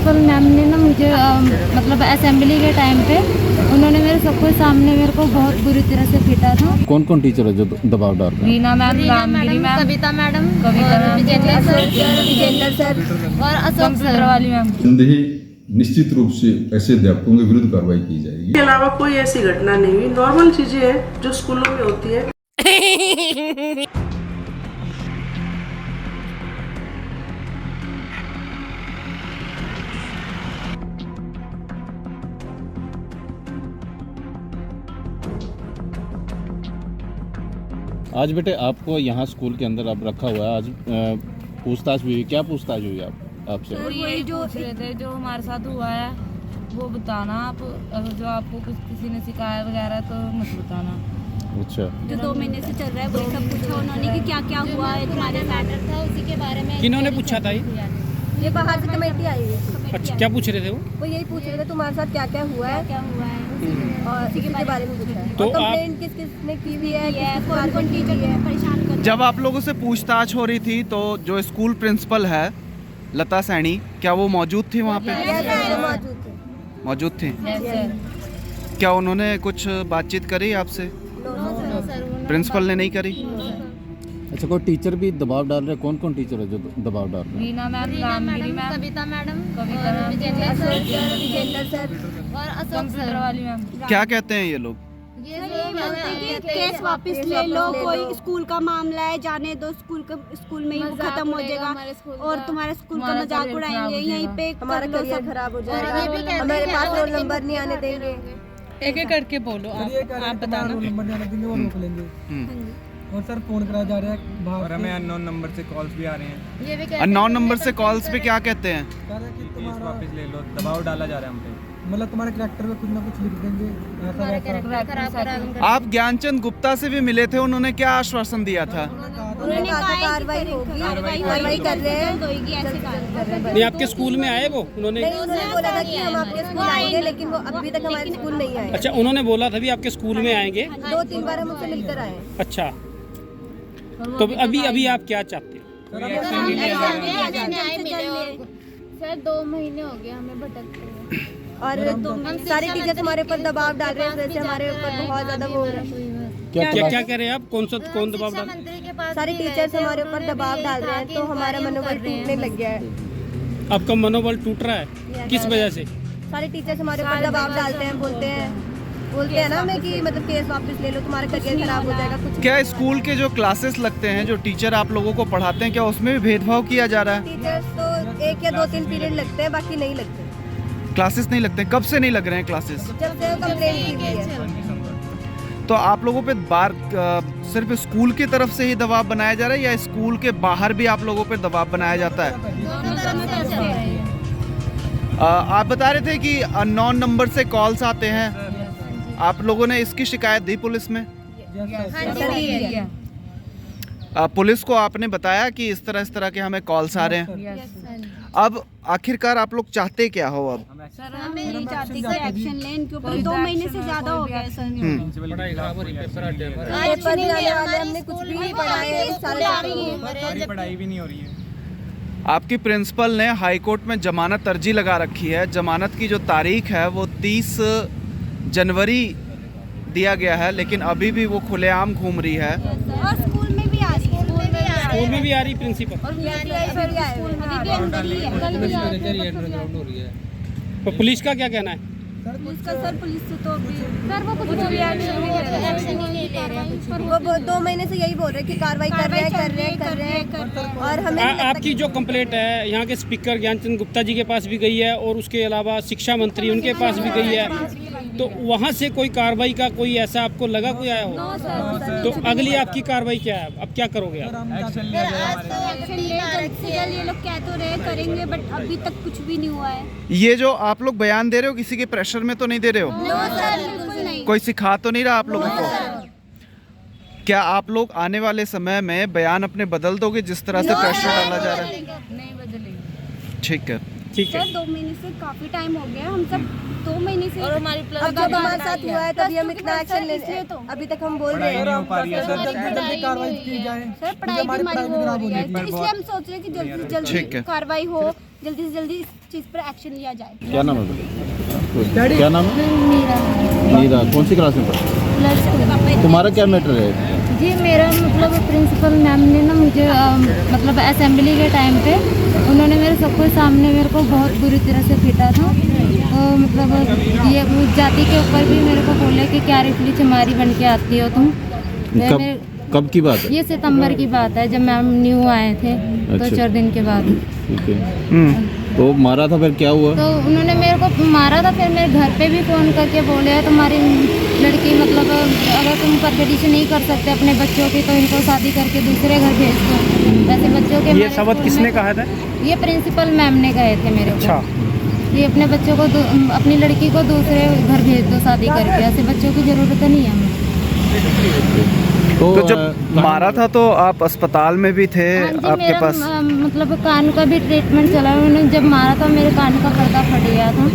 Principal ma'am ने ना मुझे मतलब असेंबली के टाइम पे उन्होंने मेरे सबके सामने मेरे को बहुत बुरी तरह से पीटा था। कौन कौन टीचर है जो दबाव डाल रहे हैं? रीना मैम, रामगिरी मैम, कविता मैडम, विजेंद्र सर और अशोक सर वाली मैम। संदेह निश्चित रूप से ऐसे अध्यापकों के विरुद्ध कार्रवाई की जाएगी। इसके अलावा कोई ऐसी घटना नहीं हुई, नॉर्मल चीजें हैं जो स्कूलों में होती है। आज बेटे आपको यहाँ स्कूल के अंदर अब रखा हुआ है, आज पूछताछ भी हुई, क्या पूछताछ हुई आपसे? सर यही जो पूछ रहे थे जो हमारे साथ हुआ है वो बताना आप, अगर जो आपको कुछ किसी ने सिखाया वगैरह तो मत बताना। अच्छा, जो 2 महीने से चल रहा है वही सब पूछा उन्होंने कि क्या क्या हुआ है, तुम्हारे मैटर था उसी के बारे में। किन्होंने पूछा था ये बाहर से कमेटी आई है। अच्छा, क्या पूछ रहे थे वो यही पूछ रहे थे तुम्हारे साथ क्या क्या हुआ है और इसी के बारे में पूछा है। तो और कंप्लेंट किस किस ने की हुई है, कौन कौन टीचर को परेशान कर। जब आप लोगों से पूछताछ हो रही थी तो जो स्कूल प्रिंसिपल है लता सैनी, क्या वो मौजूद थी वहाँ पे? मौजूद थी। क्या उन्होंने कुछ बातचीत करी आपसे? प्रिंसिपल ने नहीं करी? अच्छा, कोई टीचर भी दबाव डाल रहे हैं? कौन कौन टीचर है जो दबाव डाल रहे हैं? रीना मैम, रामगिरी मैम, कविता मैडम, विजेंद्र सर और अशोक सर वाली मैम। क्या कहते हैं ये लोग? ये बोलते हैं कि केस वापस ले लो, कोई स्कूल का मामला है जाने दो, स्कूल में ही वो खत्म हो जाएगा और तुम्हारे स्कूल का मजाक उड़ाएंगे, यहीं पे हमारा करियर खराब हो जाएगा, हमारे पास रोल नंबर नहीं आने देंगे। एक एक करके बोलो, आप बताना। रोल नंबर नहीं आने देंगे वो रोक लेंगे। और सर फोन कराया जा रहा है बाहर, और हमें अननोन नंबर से कॉल्स भी आ रहे हैं। ये भी अननोन नंबर से कॉल्स पे क्या कहते हैं? केस वापस ले लो, दबाव डाला जा रहा है हम पे, मतलब तुम्हारे कैरेक्टर पे कुछ ना कुछ लिख देंगे। आप ज्ञानचंद गुप्ता से भी मिले थे, उन्होंने क्या आश्वासन दिया था? उन्होंने कहा कार्रवाई होगी, कार्रवाई कर रहे हैं। नहीं, आपके स्कूल में आए वो? उन्होंने बोला था कि हम आपके स्कूल आएंगे, लेकिन वो अभी तक हमारे स्कूल नहीं आए। अच्छा, उन्होंने बोला था भी आपके स्कूल में आएंगे। 2-3 बार हम उससे मिलकर आए। अच्छा, तो अभी आप क्या चाहते हो? सर 2 महीने हो गए हमें भटकते हुए और सारे टीचर्स हमारे ऊपर दबाव डाल रहे हैं, जैसे हमारे ऊपर बहुत ज्यादा वो हो रहा है। क्या कह रहे हैं आप? कौन दबाव डाल? सारे टीचर्स हमारे ऊपर दबाव डाल रहे हैं, तो हमारा मनोबल टूटने लग गया है। आपका मनोबल टूट रहा है, किस वजह से? सारे टीचर्स हमारे ऊपर दबाव डालते हैं, बोलते हैं ना हमें कि मतलब केस वापस ले लो, तुम्हारा करियर खराब हो जाएगा। कुछ क्या स्कूल के जो क्लासेस लगते हैं, जो टीचर आप लोगों को पढ़ाते हैं, क्या उसमें भी भेदभाव किया जा रहा है? टीचर्स तो 1 या 2-3 पीरियड लगते हैं, बाकी नहीं लगते। क्लासेस नहीं लगते? कब से नहीं लग रहे हैं क्लासेस? जब से कंप्लेंट की हुई है। तो आप लोगों पे सिर्फ स्कूल की तरफ से ही दबाव बनाया जा रहा है या स्कूल के बाहर भी आप लोगों पे दबाव बनाया जाता है? आप बता रहे थे कि अननोन नंबर से कॉल्स आते हैं, आप लोगों ने इसकी शिकायत दी पुलिस में? पुलिस को आपने बताया कि इस तरह के हमें कॉल्स आ रहे हैं। अब आखिरकार आप लोग चाहते क्या हो? अब सर हम यही चाहते हैं कि एक्शन लें इनके ऊपर। 2 महीने से ज्यादा हो गया है सर। पेपर भी आने वाले, हमने कुछ भी नहीं पढ़ा है, सारी पढ़ाई भी नहीं हो रही है। आपकी प्रिंसिपल ने हाई कोर्ट में जमानत अर्जी लगा रखी है। जमानत की जो तारीख है वो 30 जनवरी दिया गया है, लेकिन अभी भी वो खुलेआम घूम रही है। और स्कूल में भी आ रही है, स्कूल में भी आ रही प्रिंसिपल, तो पुलिस का क्या कहना है? पुलिस से तो अभी सर वो कुछ भी एक्शन नहीं ले रहे हैं। वो 2 महीने से यही बोल रहे हैं कि कार्रवाई कर रहे हैं और हमें आपकी जो कंप्लेंट है यहाँ के स्पीकर ज्ञानचंद गुप्ता जी के पास भी गई है और उसके अलावा शिक्षा मंत्री उनके पास भी गई है, तो वहाँ से कोई कार्रवाई का कोई ऐसा आपको लगा कोई आया हो? तो अगली आपकी कार्रवाई क्या है? अब क्या करोगे आप? ये लोग कह तो रहे करेंगे, बट अभी तक कुछ भी नहीं हुआ है। ये जो आप लोग बयान दे रहे हो, किसी के प्रेशर में तो नहीं दे रहे हो? बिल्कुल नहीं। कोई सिखा तो नहीं रहा आप लोगों को? क्या आप लोग आने वाले समय में बयान अपने बदल दोगे जिस तरह से प्रेशर डाला जा रहा है? नहीं बदलेंगे। ठीक है। ठीक है। सर 2 महीने से काफी टाइम हो गया, हम सब 2 महीने से और हमारी प्लस अब जब हमारे साथ हुआ है तभी हम इतना एक्शन ले रहे हैं, अभी तक हम बोल रहे हैं जल्दी कार्रवाई की जाए। सर पढ़ाई भी हमारी हो रही है, तो इसलिए हम सोच रहे हैं कि जल्दी से ठीक है। जल्दी कार्रवाई हो, जल्दी से जल्दी इस चीज पर एक्शन लिया जाए। क्या नाम है बेटा? क्या नाम है? मीरा। कौन सी क्लास में पढ़ती? तुम्हारा क्या मैटर है? जी मेरा मतलब प्रिंसिपल मैम ने ना मुझे मतलब असेंबली के टाइम पे उन्होंने मेरे सबके सामने मेरे को बहुत बुरी तरह से पीटा था। तो मतलब ये जाति के ऊपर भी मेरे को बोले कि क्या रिफली चमारी बन के आती हो तुम। कब की बात है? ये सितंबर की बात है, जब मैम न्यू आए थे। अच्छा। 2-4 दिन के बाद। ठीक है। तो मारा था, फिर क्या हुआ? तो उन्होंने मेरे को मारा था, फिर मेरे घर पे भी फ़ोन करके बोले तुम्हारी लड़की मतलब अगर तुम परवरिश नहीं कर सकते अपने बच्चों की तो इनको शादी करके दूसरे घर भेज दो। वैसे बच्चों के ये शब्द किसने कहा था? ये प्रिंसिपल मैम ने कहे थे मेरे को। अच्छा। ये अपने बच्चों को अपनी लड़की को दूसरे घर भेज दो शादी करके, ऐसे बच्चों की ज़रूरत नहीं है हमें। तो जब मारा था तो आप अस्पताल में भी थे? हाँ जी, आपके मेरा पास मतलब कान का भी ट्रीटमेंट चला। उन्होंने जब मारा था मेरे कान का पर्दा फट गया था।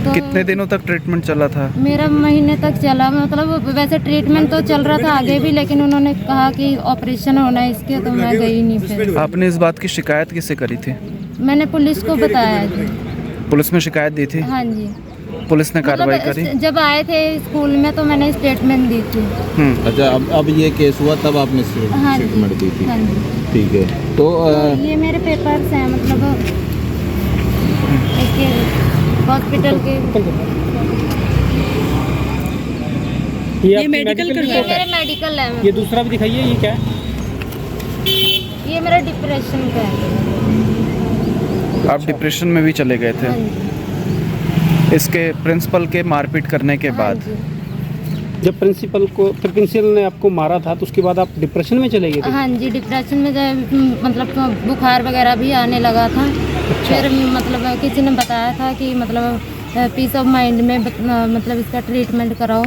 तो कितने दिनों तक ट्रीटमेंट चला था? मेरा महीने तक चला। मतलब वैसे ट्रीटमेंट तो चल रहा था आगे भी, लेकिन उन्होंने कहा कि ऑपरेशन होना है इसके, तो मैं गई नहीं। फिर आपने इस बात की शिकायत किससे करी थी? मैंने पुलिस को बताया जी। पुलिस में शिकायत दी थी? हाँ जी। पुलिस ने कार्रवाई करी? जब आए थे स्कूल में तो मैंने स्टेटमेंट दी थी। अच्छा, अब ये केस हुआ तब आपने हाँ जी। स्टेटमेंट दी थी? हाँ जी। ठीक है। तो ये मेरे पेपर्स हैं, मतलब इसके हॉस्पिटल के। ये मेडिकल ये मेरे मेडिकल है। ये दूसरा भी दिखाइए, ये क्या है? ये मेरा डिप्रेशन का है। आप डिप्रेशन में भी चले गए थे हाँ जी। इसके प्रिंसिपल के मारपीट करने के बाद? हाँ जी। जब प्रिंसिपल ने आपको मारा था तो उसके बाद आप डिप्रेशन में चले गए थे? हाँ जी, डिप्रेशन में जब मतलब बुखार वगैरह भी आने लगा था। फिर मतलब किसी ने बताया था कि मतलब पीस ऑफ माइंड में मतलब इसका ट्रीटमेंट कराओ,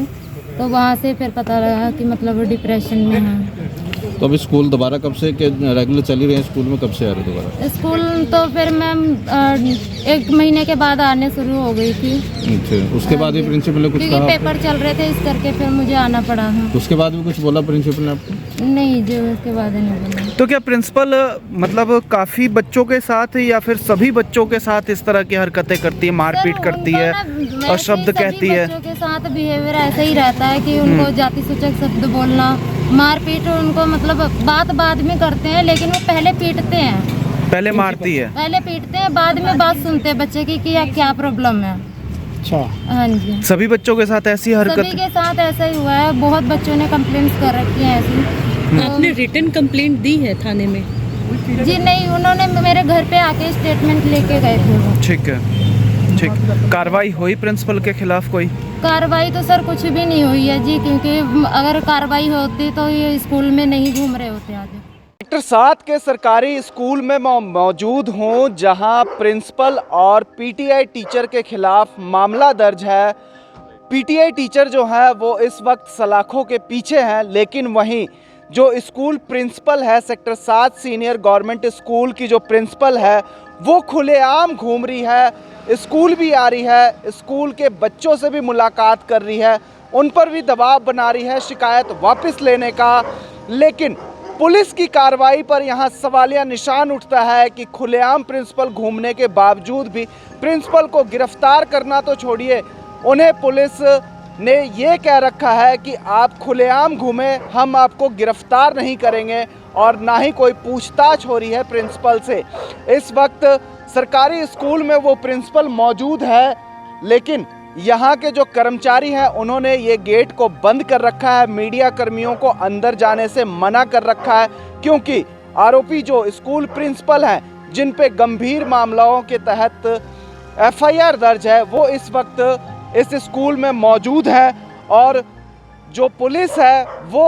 तो वहाँ से फिर पता लगा कि मतलब डिप्रेशन में है। तो अभी स्कूल दोबारा कब से रेगुलर चल ही रहे हैं? स्कूल में कब से आ रहे दोबारा? स्कूल तो फिर मैम 1 महीने के बाद आने शुरू हो गई थी। अच्छा, उसके बाद भी प्रिंसिपल ने कुछ क्योंकि कहा? पेपर चल रहे थे इस करके फिर मुझे आना पड़ा है। उसके बाद भी कुछ बोला प्रिंसिपल ने आपको? नहीं जी, उसके बाद नहीं बोला। तो क्या प्रिंसिपल मतलब काफी बच्चों के साथ या फिर सभी बच्चों के साथ इस तरह की हरकतें करती है, मारपीट करती है और शब्द कहती है? बच्चों के साथ बिहेवियर ऐसा ही रहता है कि उनको जाति सूचक शब्द बोलना, मारपीट उनको मतलब बात में करते हैं, लेकिन वो पहले पीटते हैं। पहले मारती है? पहले पीटते हैं, बाद में बात सुनते हैं बच्चे की कि क्या प्रॉब्लम है। अच्छा। हाँ जी। सभी बच्चों के साथ ऐसी हरकत? सभी के साथ ऐसा ही हुआ है, बहुत बच्चों ने कंप्लेंट्स कर रखी है ऐसी। आपने रिटन कंप्लेंट दी है थाने में? जी नहीं, उन्होंने मेरे घर पे आके स्टेटमेंट लेके गए थे वो। ठीक है, ठीक। कार्रवाई हुई प्रिंसिपल के खिलाफ कोई? कार्रवाई तो सर कुछ भी नहीं हुई है जी, क्योंकि अगर कार्रवाई होती तो ये स्कूल में नहीं घूम रहे होते आज। सेक्टर 7 के सरकारी स्कूल में मौजूद हूँ, जहाँ प्रिंसिपल और पीटीआई टीचर के खिलाफ मामला दर्ज है। पीटीआई टीचर जो है वो इस वक्त सलाखों के पीछे हैं, लेकिन वहीं जो स्कूल प्रिंसिपल है सेक्टर 7 सीनियर गवर्नमेंट स्कूल की जो प्रिंसिपल है वो खुलेआम घूम रही है, स्कूल भी आ रही है, स्कूल के बच्चों से भी मुलाकात कर रही है, उन पर भी दबाव बना रही है शिकायत वापस लेने का। लेकिन पुलिस की कार्रवाई पर यहाँ सवालिया निशान उठता है कि खुलेआम प्रिंसिपल घूमने के बावजूद भी प्रिंसिपल को गिरफ्तार करना तो छोड़िए, उन्हें पुलिस ने ये कह रखा है कि आप खुलेआम घूमें, हम आपको गिरफ्तार नहीं करेंगे, और ना ही कोई पूछताछ हो रही है प्रिंसिपल से। इस वक्त सरकारी स्कूल में वो प्रिंसिपल मौजूद है, लेकिन यहाँ के जो कर्मचारी हैं उन्होंने ये गेट को बंद कर रखा है, मीडिया कर्मियों को अंदर जाने से मना कर रखा है, क्योंकि आरोपी जो स्कूल प्रिंसिपल हैं जिन पे गंभीर मामलों के तहत एफआईआर दर्ज है वो इस वक्त इस स्कूल में मौजूद है। और जो पुलिस है वो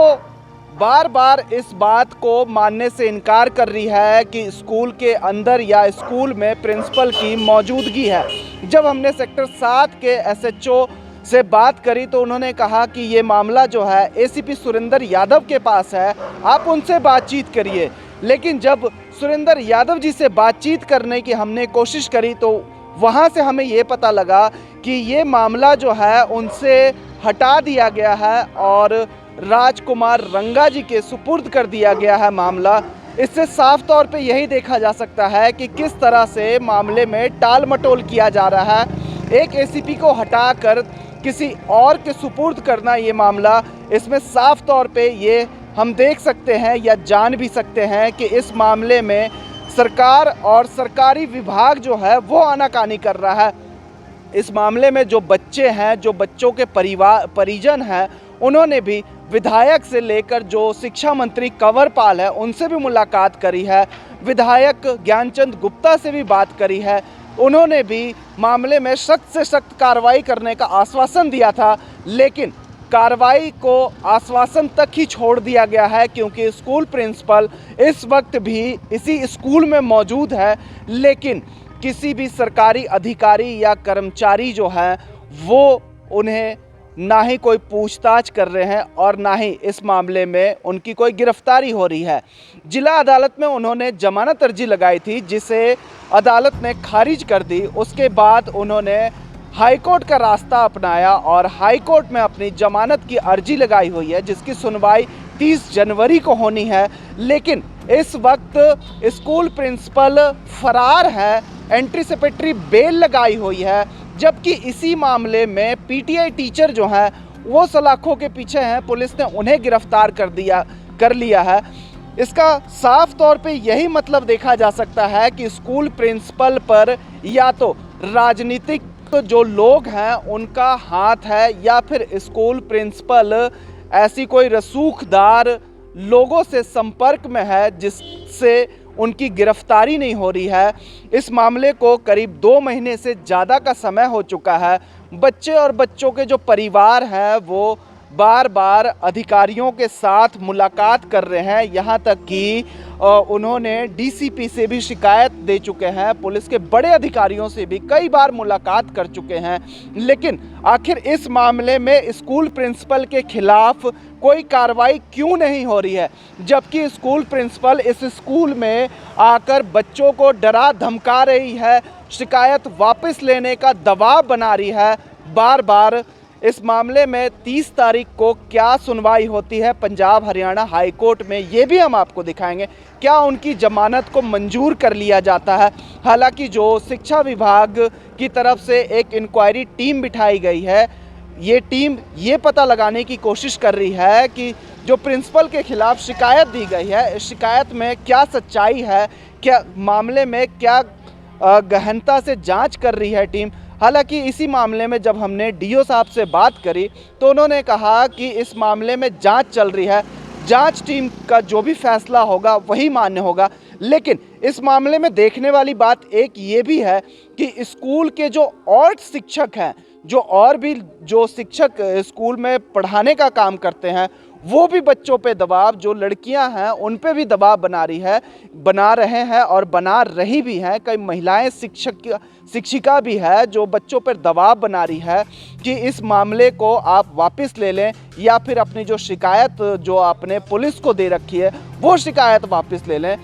बार बार इस बात को मानने से इनकार कर रही है कि स्कूल के अंदर या स्कूल में प्रिंसिपल की मौजूदगी है। जब हमने सेक्टर 7 के एसएचओ से बात करी तो उन्होंने कहा कि ये मामला जो है एसीपी सुरेंद्र यादव के पास है, आप उनसे बातचीत करिए। लेकिन जब सुरेंद्र यादव जी से बातचीत करने की हमने कोशिश करी तो वहाँ से हमें ये पता लगा कि ये मामला जो है उनसे हटा दिया गया है और राजकुमार रंगा जी के सुपुर्द कर दिया गया है मामला। इससे साफ तौर पे यही देखा जा सकता है कि किस तरह से मामले में टाल मटोल किया जा रहा है। एक एसीपी को हटाकर किसी और के सुपुर्द करना ये मामला, इसमें साफ तौर पे ये हम देख सकते हैं या जान भी सकते हैं कि इस मामले में सरकार और सरकारी विभाग जो है वो आनाकानी कर रहा है। इस मामले में जो बच्चे हैं, जो बच्चों के परिजन हैं, उन्होंने भी विधायक से लेकर जो शिक्षा मंत्री कंवरपाल है उनसे भी मुलाकात करी है, विधायक ज्ञानचंद गुप्ता से भी बात करी है। उन्होंने भी मामले में सख्त से सख्त कार्रवाई करने का आश्वासन दिया था, लेकिन कार्रवाई को आश्वासन तक ही छोड़ दिया गया है क्योंकि स्कूल प्रिंसिपल इस वक्त भी इसी स्कूल में मौजूद है, लेकिन किसी भी सरकारी अधिकारी या कर्मचारी जो हैं वो उन्हें ना ही कोई पूछताछ कर रहे हैं और ना ही इस मामले में उनकी कोई गिरफ्तारी हो रही है। जिला अदालत में उन्होंने जमानत अर्जी लगाई थी जिसे अदालत ने खारिज कर दी। उसके बाद उन्होंने हाईकोर्ट का रास्ता अपनाया और हाईकोर्ट में अपनी जमानत की अर्जी लगाई हुई है जिसकी सुनवाई 30 जनवरी को होनी है। लेकिन इस वक्त स्कूल प्रिंसिपल फरार है, एंटीसिपेटरी बेल लगाई हुई है, जबकि इसी मामले में पीटीआई टीचर जो हैं वो सलाखों के पीछे हैं। पुलिस ने उन्हें गिरफ्तार कर लिया है। इसका साफ तौर पे यही मतलब देखा जा सकता है कि स्कूल प्रिंसिपल पर या तो राजनीतिक जो लोग हैं उनका हाथ है या फिर स्कूल प्रिंसिपल ऐसी कोई रसूखदार लोगों से संपर्क में है जिससे उनकी गिरफ्तारी नहीं हो रही है। इस मामले को करीब 2 महीने से ज़्यादा का समय हो चुका है। बच्चे और बच्चों के जो परिवार हैं वो बार बार अधिकारियों के साथ मुलाकात कर रहे हैं, यहाँ तक कि उन्होंने डीसीपी से भी शिकायत दे चुके हैं, पुलिस के बड़े अधिकारियों से भी कई बार मुलाकात कर चुके हैं। लेकिन आखिर इस मामले में स्कूल प्रिंसिपल के खिलाफ कोई कार्रवाई क्यों नहीं हो रही है, जबकि स्कूल प्रिंसिपल इस स्कूल में आकर बच्चों को डरा धमका रही है, शिकायत वापस लेने का दबाव बना रही है बार बार। इस मामले में 30 तारीख को क्या सुनवाई होती है पंजाब हरियाणा हाई कोर्ट में, ये भी हम आपको दिखाएंगे। क्या उनकी जमानत को मंजूर कर लिया जाता है? हालांकि जो शिक्षा विभाग की तरफ से एक इंक्वायरी टीम बिठाई गई है, ये टीम ये पता लगाने की कोशिश कर रही है कि जो प्रिंसिपल के खिलाफ शिकायत दी गई है, इस शिकायत में क्या सच्चाई है, क्या मामले में क्या गहनता से जांच कर रही है टीम। हालांकि इसी मामले में जब हमने डीओ साहब से बात करी तो उन्होंने कहा कि इस मामले में जांच चल रही है, जांच टीम का जो भी फैसला होगा वही मान्य होगा। लेकिन इस मामले में देखने वाली बात एक ये भी है कि स्कूल के जो और शिक्षक हैं, जो और भी जो शिक्षक स्कूल में पढ़ाने का काम करते हैं, वो भी बच्चों पे दबाव, जो लड़कियां हैं उन पे भी दबाव बना रहे हैं और बना रही भी हैं। कई महिलाएं शिक्षिका भी है जो बच्चों पर दबाव बना रही है कि इस मामले को आप वापस ले लें या फिर अपनी जो शिकायत जो आपने पुलिस को दे रखी है वो शिकायत वापस ले लें।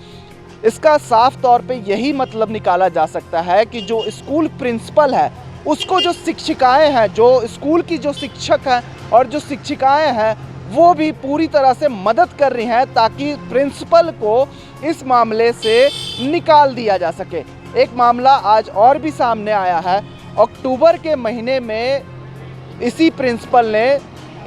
इसका साफ तौर पे यही मतलब निकाला जा सकता है कि जो स्कूल प्रिंसिपल है उसको जो शिक्षिकाएं हैं, जो स्कूल की जो शिक्षक हैं और जो शिक्षिकाएं हैं वो भी पूरी तरह से मदद कर रही हैं ताकि प्रिंसिपल को इस मामले से निकाल दिया जा सके। एक मामला आज और भी सामने आया है। अक्टूबर के महीने में इसी प्रिंसिपल ने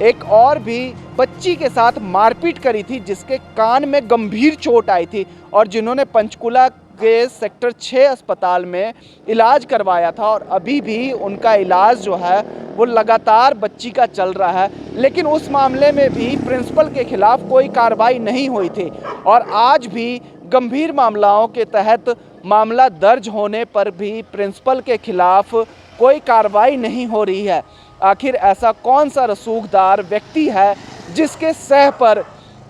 एक और भी बच्ची के साथ मारपीट करी थी जिसके कान में गंभीर चोट आई थी और जिन्होंने पंचकुला के सेक्टर 6 अस्पताल में इलाज करवाया था और अभी भी उनका इलाज जो है वो लगातार बच्ची का चल रहा है। लेकिन उस मामले में भी प्रिंसिपल के खिलाफ कोई कार्रवाई नहीं हुई थी और आज भी गंभीर मामलों के तहत मामला दर्ज होने पर भी प्रिंसिपल के खिलाफ कोई कार्रवाई नहीं हो रही है। आखिर ऐसा कौन सा रसूखदार व्यक्ति है जिसके सह पर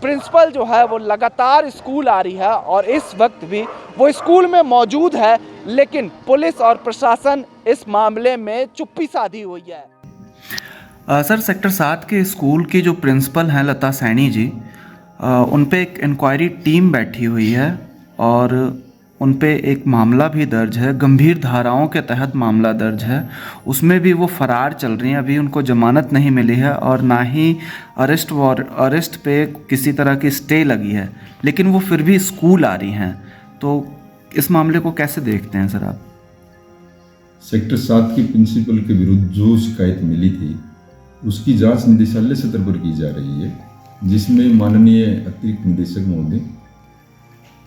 प्रिंसिपल जो है वो लगातार स्कूल आ रही है और इस वक्त भी वो स्कूल में मौजूद है, लेकिन पुलिस और प्रशासन इस मामले में चुप्पी साधी हुई है। सर, सेक्टर 7 के स्कूल की जो प्रिंसिपल हैं लता सैनी जी, उन पे एक इंक्वायरी टीम बैठी हुई है और उन पे एक मामला भी दर्ज है, गंभीर धाराओं के तहत मामला दर्ज है, उसमें भी वो फरार चल रही हैं। अभी उनको जमानत नहीं मिली है और ना ही अरेस्ट पे किसी तरह की स्टे लगी है, लेकिन वो फिर भी स्कूल आ रही हैं। तो इस मामले को कैसे देखते हैं सर आप? सेक्टर 7 की प्रिंसिपल के विरुद्ध जो शिकायत मिली थी उसकी जांच निदेशालय स्तर पर की जा रही है, जिसमें माननीय अतिरिक्त निदेशक महोदय,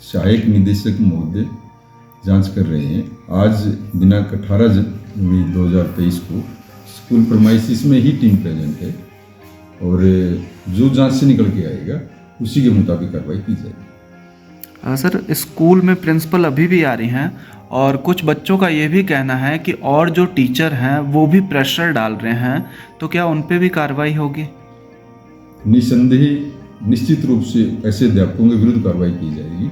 सहायक निदेशक महोदय जांच कर रहे हैं। आज दिनांक 18 जनवरी 2023 को स्कूल प्रमाइसिस में ही टीम प्रेजेंट है और जो जांच से निकल के आएगा उसी के मुताबिक कार्रवाई की जाएगी। सर, स्कूल में प्रिंसिपल अभी भी आ रही हैं और कुछ बच्चों का ये भी कहना है कि और जो टीचर हैं वो भी प्रेशर डाल रहे हैं, तो क्या उन पे भी कार्रवाई होगी? निसंदेह निश्चित रूप से ऐसे अध्यापकों के विरुद्ध कार्रवाई की जाएगी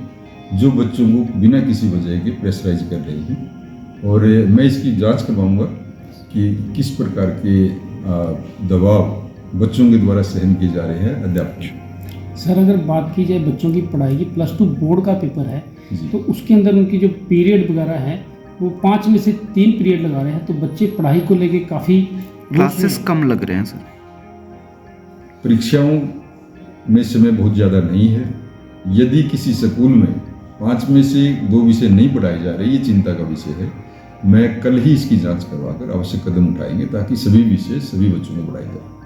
जो बच्चों को बिना किसी वजह के प्रेशराइज कर रहे हैं, और मैं इसकी जांच करवाऊंगा कि किस प्रकार के दबाव बच्चों के द्वारा सहन किए जा रहे हैं अध्यापक। सर, अगर बात की जाए बच्चों की पढ़ाई की, +2 बोर्ड का पेपर है तो उसके अंदर उनकी जो पीरियड वगैरह है वो 5 में से 3 पीरियड लगा रहे हैं, तो बच्चे पढ़ाई को लेके काफ़ी क्लासेस कम लग रहे हैं सर। परीक्षाओं में समय बहुत ज़्यादा नहीं है। यदि किसी स्कूल में 5 में से 2 विषय नहीं पढ़ाए जा रहे, ये चिंता का विषय है। मैं कल ही इसकी जांच करवाकर आवश्यक कदम उठाएंगे ताकि सभी विषय सभी बच्चों को पढ़ाए जाए।